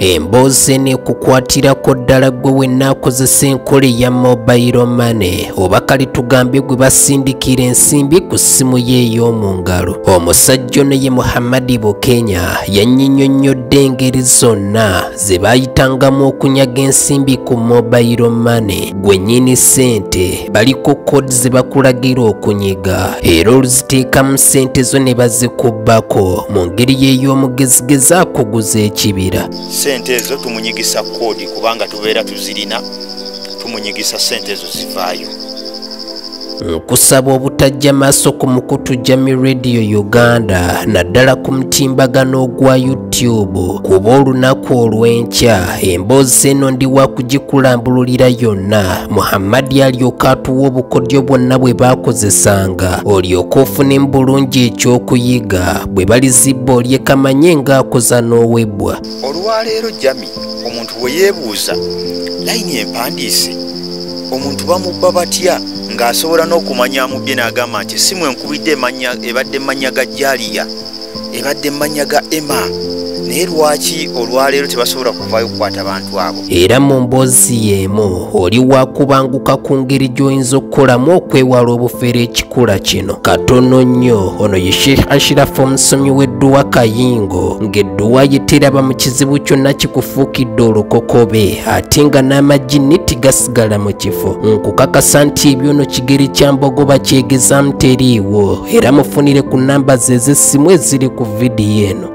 emboozi ne kukwatirako ddala gwe wenna akozesa enkola ya mobile money oba kale tugambe gwe basindikira ensimbi ku ssimu ye ey'omu ngalo. Omusajja ono ye Muhammad Bukenya yannyonnyodde engeri zonna ze baayitangamu okunyaga ensimbi ku mobile money. Gwe nnyini ssente baliko kodi ze bakulagira okunyiga era oluziteekamu ssente zo ne bazikubbako mu ngeri y'ey'omugezigezi akuguza ekibira. Sente ezo tumunyigisa kodi kubanga tubeera tuzirina, tumunyigisa sente ezo zivaayo. Nkusaba obutajja maaso ku mukutu Jami Radio Uganda naddala ku mutimbagano gwa YouTube kuba olunaku olw'enkya emboozi eno ndi wa kugikulambululira yonna. Muhammad alyoka atuwa obukodyo bwonna bwe baakozesanga olyoka ofune bulungi ekyokuyiga bwe balizibba olyekamanye ng'akoza n'owebwa. Olwaleero Jami omuntu bwe yeebuuza layini empandiise omuntu bamubba batya ng'asobola n'okumanyamu bye n'agamba nti simu enkubidde ebadde emmanya ga Jaliya, ebadde emmanya ga Emma, naye lwaki olwaleero tebasobola kuvaayo kukwata bantu abo? Era mu mboozi y'emu oli waakubanguka ku ngeri gy'oyinza okukolamu okwewala obufere ekikula kino. Katono nnyo ono ye Sheikh Ashraf omusomi w'edduwa Kayingo ng'edduwa ye teraba mu kizibu kyonna kikufuukidde olukokobe ate nga n'amagini tigasigala mu kifo. Nkukakasa nti ebyono kigeri kya mbogo bakyegezaamu teriiwo era mufunire ku nnamba ze ez'essimu eziri ku vidiyo eno.